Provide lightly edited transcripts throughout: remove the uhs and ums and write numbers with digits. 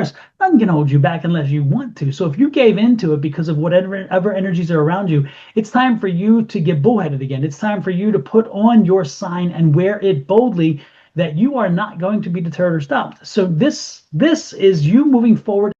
stars. Nothing can hold you back unless you want to. So if you gave into it because of whatever energies are around you, it's time for you to get bullheaded again. It's time for you to put on your sign and wear it boldly, that you are not going to be deterred or stopped. So this is you moving forward.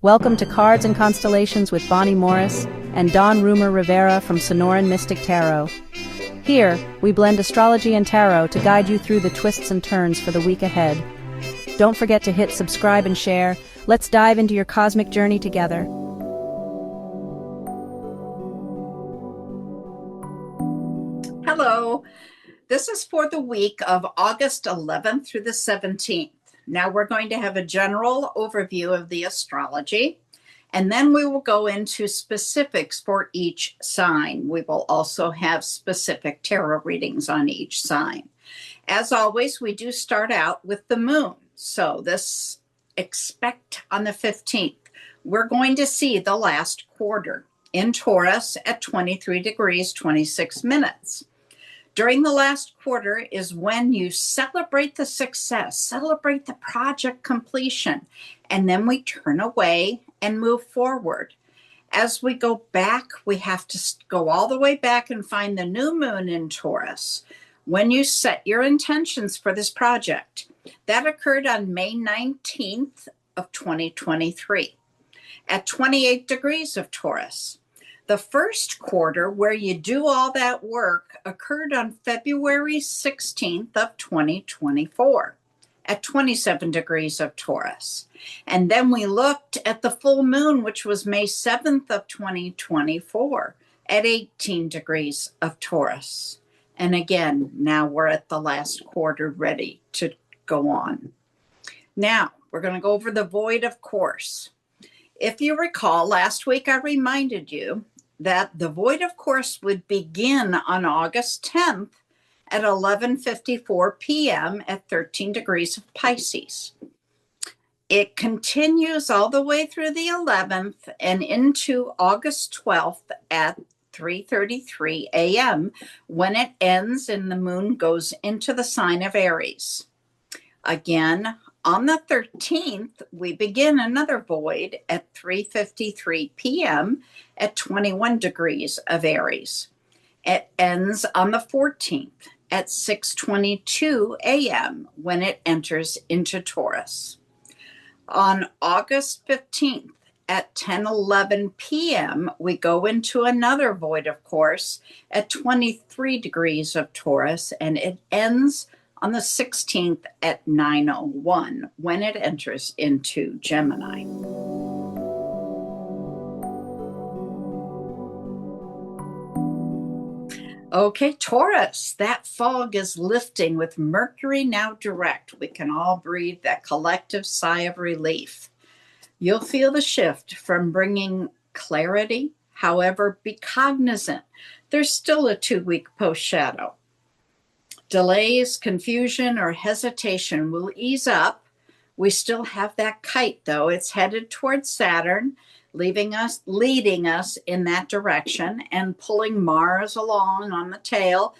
Welcome to Cards and Constellations with Bonnie Morris and Don Rumor Rivera from Sonoran Mystic Tarot. Here, we blend astrology and tarot to guide you through the twists and turns for the week ahead. Don't forget to hit subscribe and share. Let's dive into your cosmic journey together. Hello. This is for the week of August 11th through the 17th. Now we're going to have a general overview of the astrology, and then we will go into specifics for each sign. We will also have specific tarot readings on each sign. As always, we do start out with the moon. So expect on the 15th, we're going to see the last quarter in Taurus at 23 degrees, 26 minutes. During the last quarter is when you celebrate the success, celebrate the project completion, and then we turn away and move forward. As we go back, we have to go all the way back and find the new moon in Taurus. When you set your intentions for this project, that occurred on May 19th of 2023 at 28 degrees of Taurus. The first quarter where you do all that work occurred on February 16th of 2024 at 27 degrees of Taurus. And then we looked at the full moon, which was May 7th of 2024 at 18 degrees of Taurus. And again, now we're at the last quarter ready to go on. Now, we're going to go over the void, of course. If you recall, last week I reminded you that the void, of course, would begin on August 10th at 11:54 p.m. at 13 degrees of Pisces. It continues all the way through the 11th and into August 12th at 3:33 a.m. when it ends and the moon goes into the sign of Aries. Again, on the 13th, we begin another void at 3:53 p.m. at 21 degrees of Aries. It ends on the 14th at 6:22 a.m. when it enters into Taurus. On August 15th at 10:11 p.m., we go into another void, of course, at 23 degrees of Taurus, and it ends on the 16th at 9:01 when it enters into Gemini. Okay, Taurus, that fog is lifting with Mercury now direct. We can all breathe that collective sigh of relief. You'll feel the shift from bringing clarity. However, be cognizant. There's still a 2-week post-shadow. Delays, confusion, or hesitation will ease up. We still have that kite, though. It's headed towards Saturn, leading us in that direction and pulling Mars along on the tail,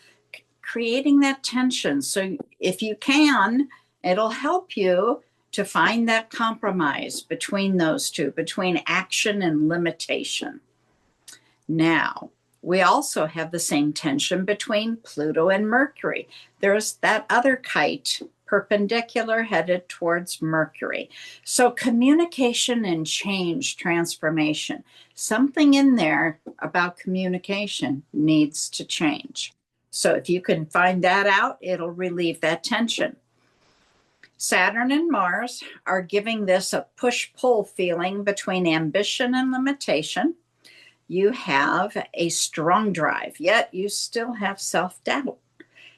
creating that tension. So if you can, it'll help you to find that compromise between those two, between action and limitation. Now, we also have the same tension between Pluto and Mercury. There's that other kite perpendicular headed towards Mercury. So communication and change, transformation, something in there about communication needs to change. So if you can find that out, it'll relieve that tension. Saturn and Mars are giving this a push-pull feeling between ambition and limitation. You have a strong drive, yet you still have self-doubt.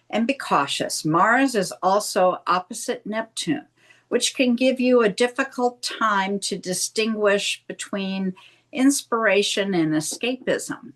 And be cautious. Mars is also opposite Neptune, which can give you a difficult time to distinguish between inspiration and escapism.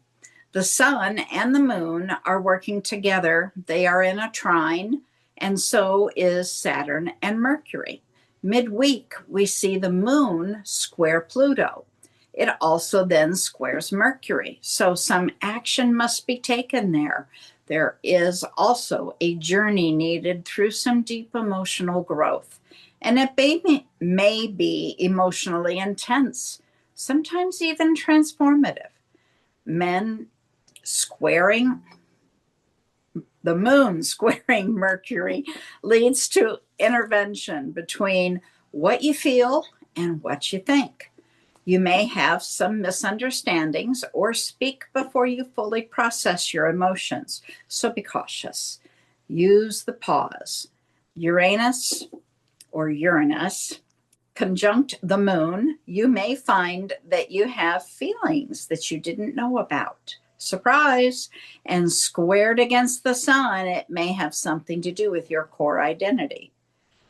The sun and the moon are working together. They are in a trine, and so is Saturn and Mercury. Midweek, we see the moon square Pluto. It also then squares Mercury. So some action must be taken there. There is also a journey needed through some deep emotional growth. And it may be emotionally intense, sometimes even transformative. Men squaring the moon, squaring Mercury, leads to intervention between what you feel and what you think. You may have some misunderstandings or speak before you fully process your emotions, so be cautious. Use the pause. Uranus conjunct the moon, you may find that you have feelings that you didn't know about. Surprise! And squared against the sun, it may have something to do with your core identity.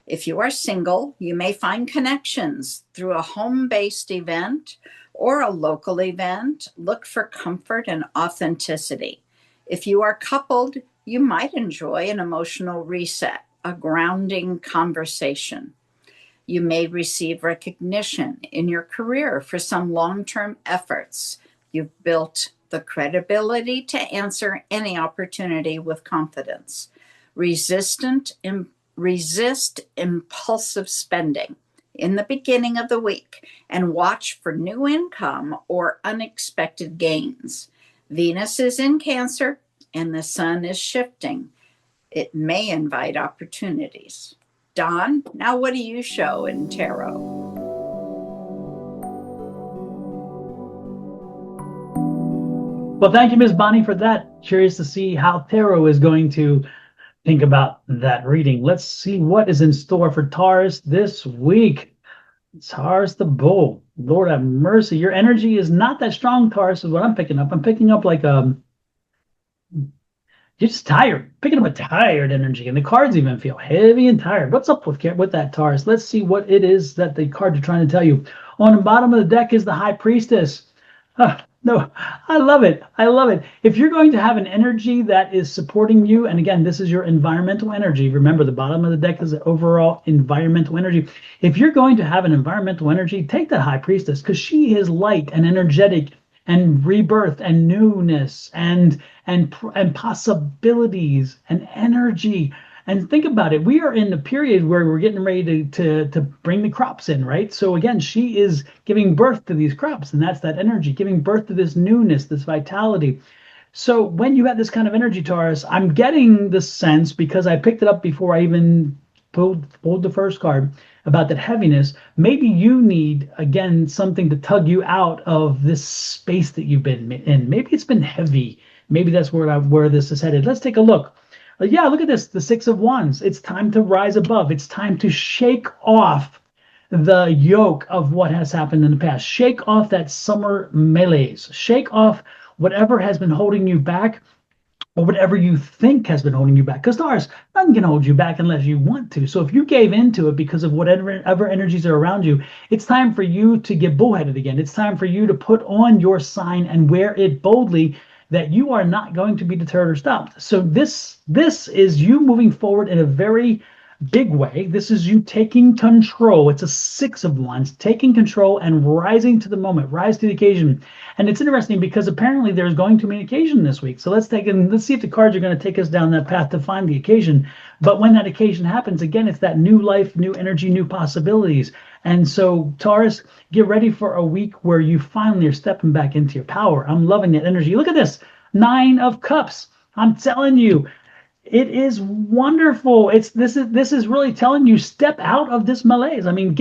If you are single, you may find connections through a home-based event or a local event. Look for comfort and authenticity. If you are coupled, you might enjoy an emotional reset, a grounding conversation. You may receive recognition in your career for some long-term efforts. You've built the credibility to answer any opportunity with confidence. Resist impulsive spending in the beginning of the week and watch for new income or unexpected gains. Venus is in Cancer and the sun is shifting. It may invite opportunities. Dawn, now what do you show in tarot? Well, thank you, Ms. Bonnie, for that. Curious to see how tarot is going to think about that reading. Let's see what is in store for Taurus this week. Taurus the bull. Lord have mercy. Your energy is not that strong, Taurus, is what I'm picking up. I'm picking up like you're just tired, picking up a tired energy, and the cards even feel heavy and tired. What's up with that, Taurus? Let's see what it is that the cards are trying to tell you. On the bottom of the deck is the High Priestess. No, I love it. I love it. If you're going to have an energy that is supporting you, and again, this is your environmental energy. Remember, the bottom of the deck is the overall environmental energy. If you're going to have an environmental energy, take that High Priestess, because she is light and energetic and rebirth and newness and possibilities and energy. And think about it. We are in a period where we're getting ready to bring the crops in, right? So again, she is giving birth to these crops, and that's that energy, giving birth to this newness, this vitality. So when you have this kind of energy, Taurus, I'm getting the sense, because I picked it up before I even pulled the first card, about that heaviness. Maybe you need, again, something to tug you out of this space that you've been in. Maybe it's been heavy. Maybe that's where this is headed. Let's take a look. Yeah, look at this, the Six of Wands. It's time to rise above. It's time to shake off the yoke of what has happened in the past. Shake off that summer malaise. Shake off whatever has been holding you back, or whatever you think has been holding you back. Because Taurus, nothing can hold you back unless you want to. So if you gave into it because of whatever energies are around you, it's time for you to get bullheaded again. It's time for you to put on your sign and wear it boldly, that you are not going to be deterred or stopped. So this is you moving forward in a very big way. This is you taking control. It's a Six of Wands, taking control and rising to the moment, rise to the occasion. And it's interesting because apparently there's going to be an occasion this week. So let's see if the cards are going to take us down that path to find the occasion. But when that occasion happens, again, it's that new life, new energy, new possibilities. And so, Taurus, get ready for a week where you finally are stepping back into your power. I'm loving that energy. Look at this, Nine of Cups. I'm telling you, it is wonderful. This is really telling you, step out of this malaise. I mean,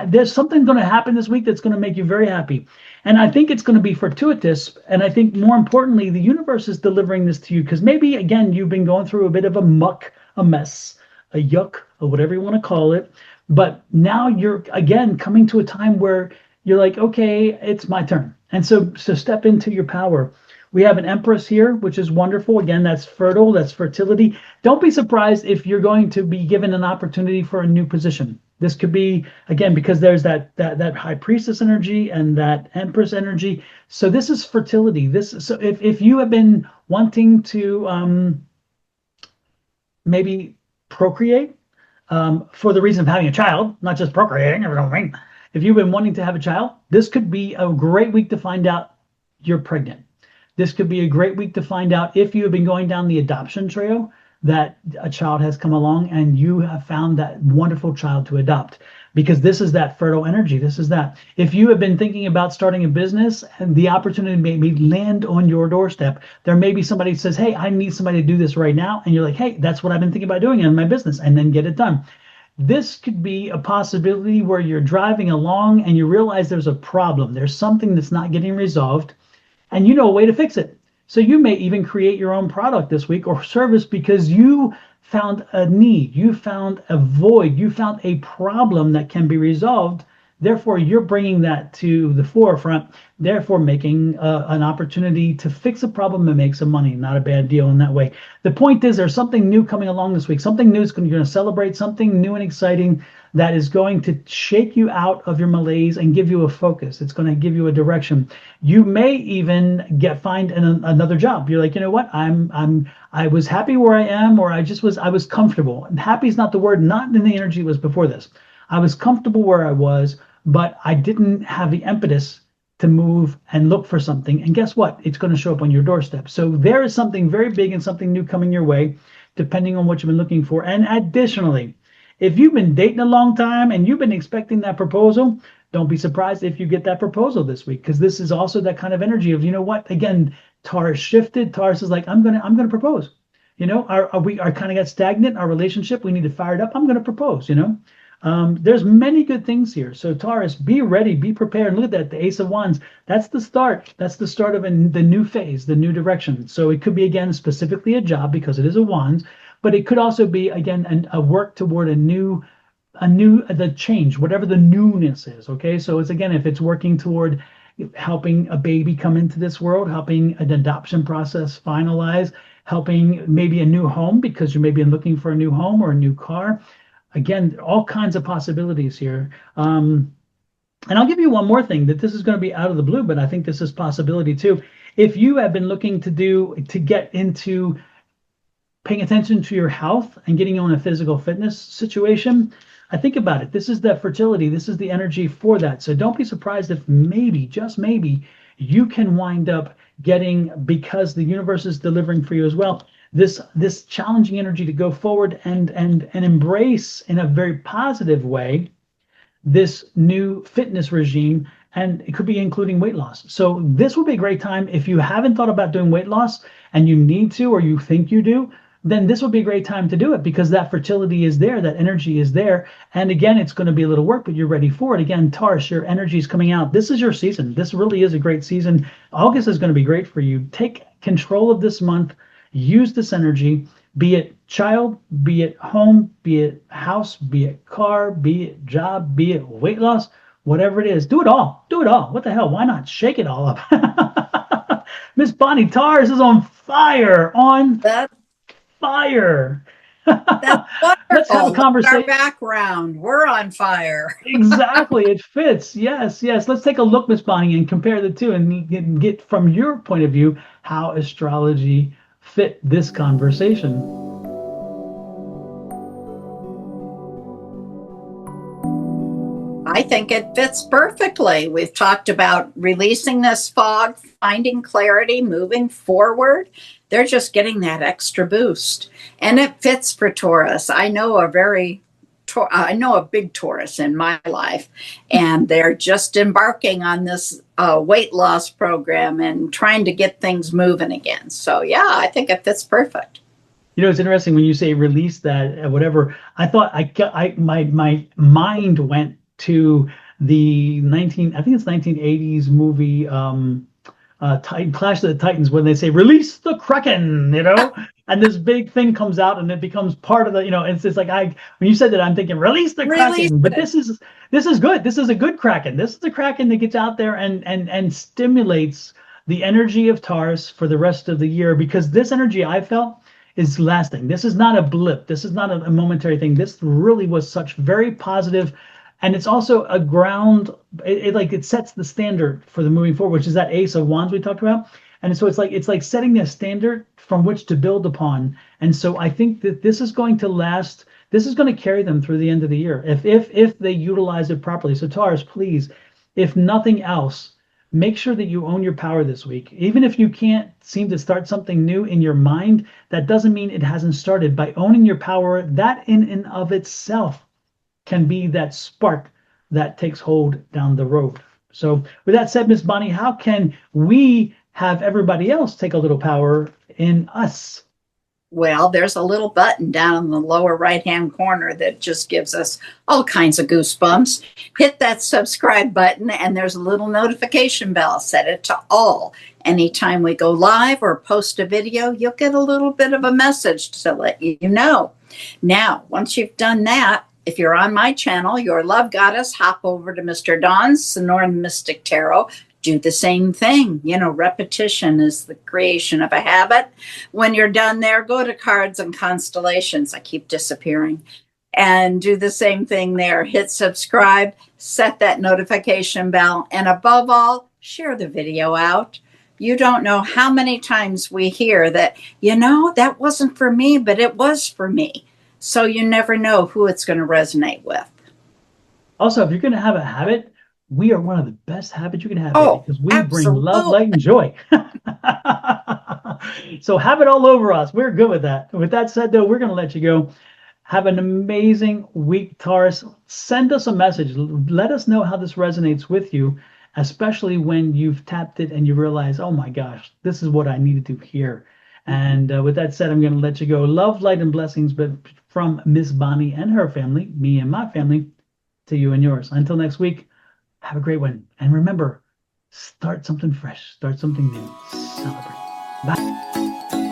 there's something going to happen this week that's going to make you very happy. And I think it's going to be fortuitous. And I think more importantly, the universe is delivering this to you, because maybe, again, you've been going through a bit of a muck, a mess, a yuck, or whatever you want to call it. But now you're, again, coming to a time where you're like, okay, it's my turn. And so step into your power. We have an Empress here, which is wonderful. Again, that's fertile, that's fertility. Don't be surprised if you're going to be given an opportunity for a new position. This could be, again, because there's that High Priestess energy and that Empress energy. So this is fertility. So if you have been wanting to maybe procreate, for the reason of having a child, not just procreating, if you've been wanting to have a child, this could be a great week to find out you're pregnant. This could be a great week to find out if you have been going down the adoption trail. that a child has come along and you have found that wonderful child to adopt, because this is that fertile energy. This is that. If you have been thinking about starting a business and the opportunity may land on your doorstep, there may be somebody who says, hey, I need somebody to do this right now. And you're like, hey, that's what I've been thinking about doing in my business, and then get it done. This could be a possibility where you're driving along and you realize there's a problem. There's something that's not getting resolved, and you know a way to fix it. So you may even create your own product this week or service because you found a need, you found a void, you found a problem that can be resolved. Therefore, you're bringing that to the forefront, therefore making an opportunity to fix a problem and make some money. Not a bad deal in that way. The point is, there's something new coming along this week. Something new is you're going to celebrate, something new and exciting that is going to shake you out of your malaise and give you a focus. It's going to give you a direction. You may even find another job. You're like, you know what? I was happy where I am, or I was comfortable. And happy is not the word, not in the energy it was before this. I was comfortable where I was, but I didn't have the impetus to move and look for something. And guess what? It's going to show up on your doorstep. So there is something very big and something new coming your way, depending on what you've been looking for. And additionally, if you've been dating a long time and you've been expecting that proposal, don't be surprised if you get that proposal this week, because this is also that kind of energy of, you know what? Again, Taurus shifted. Taurus is like, I'm gonna propose. You know, we kind of got stagnant, our relationship. We need to fire it up. I'm gonna propose. You know. There's many good things here. So Taurus, be ready, be prepared. Look at that, the Ace of Wands. That's the start. That's the start of the new phase, the new direction. So it could be, again, specifically a job because it is a Wands, but it could also be, again, a work toward the change, whatever the newness is. Okay, so it's, again, if it's working toward helping a baby come into this world, helping an adoption process finalize, helping maybe a new home because you may be looking for a new home or a new car. Again, all kinds of possibilities here. And I'll give you one more thing, that this is going to be out of the blue, but I think this is possibility too. If you have been looking to get into paying attention to your health and getting on a physical fitness situation, I think about it. This is that fertility. This is the energy for that. So don't be surprised if maybe, just maybe, you can wind up getting, because the universe is delivering for you as well, this challenging energy to go forward and embrace in a very positive way this new fitness regime, and it could be including weight loss. So this would be a great time if you haven't thought about doing weight loss and you need to, or you think you do, then this would be a great time to do it, because that fertility is there, that energy is there. And again, it's going to be a little work, but you're ready for it. Again, Taurus, your energy is coming out. This is your season. This really is a great season. August is going to be great for you. Take control of this month. Use this energy, be it child, be it home, be it house, be it car, be it job, be it weight loss, whatever it is. Do it all. Do it all. What the hell? Why not shake it all up? Miss Bonnie, Taurus is on fire. That's Fire. wonderful. Let's have a conversation. Our background, we're on fire. Exactly, it fits. Yes. Let's take a look, Miss Bonnie, and compare the two, and get from your point of view how astrology fit this conversation. I think it fits perfectly. We've talked about releasing this fog, finding clarity, moving forward. They're just getting that extra boost. And it fits for Taurus. I know a big Taurus in my life, and they're just embarking on this weight loss program and trying to get things moving again. So yeah, I think it fits perfect. You know, it's interesting when you say release that, whatever. I thought my mind went to the 1980s movie, Clash of the Titans, when they say release the Kraken, you know, and this big thing comes out and it becomes part of the, you know, it's like when you said that, I'm thinking release the Kraken, but this is good. This is a good Kraken. This is the Kraken that gets out there and stimulates the energy of Taurus for the rest of the year, because this energy, I felt, is lasting. This is not a blip. This is not a momentary thing. This really was such very positive. And it's also a ground, it sets the standard for the moving forward, which is that Ace of Wands we talked about. And so it's like setting a standard from which to build upon. And so I think that this is going to last. This is going to carry them through the end of the year if they utilize it properly. So Taurus, please, if nothing else, make sure that you own your power this week. Even if you can't seem to start something new in your mind, that doesn't mean it hasn't started. By owning your power, that in and of itself can be that spark that takes hold down the road. So with that said, Miss Bonnie, how can we have everybody else take a little power in us? Well, there's a little button down in the lower right-hand corner that just gives us all kinds of goosebumps. Hit that subscribe button, and there's a little notification bell. Set it to all. Anytime we go live or post a video, you'll get a little bit of a message to let you know. Now, once you've done that, if you're on my channel, Your Love Goddess, hop over to Mr. Don's Sonoran Mystic Tarot. Do the same thing. You know, repetition is the creation of a habit. When you're done there, go to Cards and Constellations. I keep disappearing. And do the same thing there. Hit subscribe, set that notification bell, and above all, share the video out. You don't know how many times we hear that, you know, that wasn't for me, but it was for me. So you never know who it's going to resonate with. Also, if you're going to have a habit, we are one of the best habits you can have, because we absolutely. bring love, light, and joy. So have it all over us. We're good with that. With that said, though, we're going to let you go. Have an amazing week, Taurus. Send us a message. Let us know how this resonates with you, especially when you've tapped it and you realize, oh my gosh, this is what I needed to hear. And with that said, I'm going to let you go. Love, light, and blessings, but from Miss Bonnie and her family, me and my family, to you and yours. Until next week, have a great one. And remember, start something fresh, start something new, celebrate. Bye.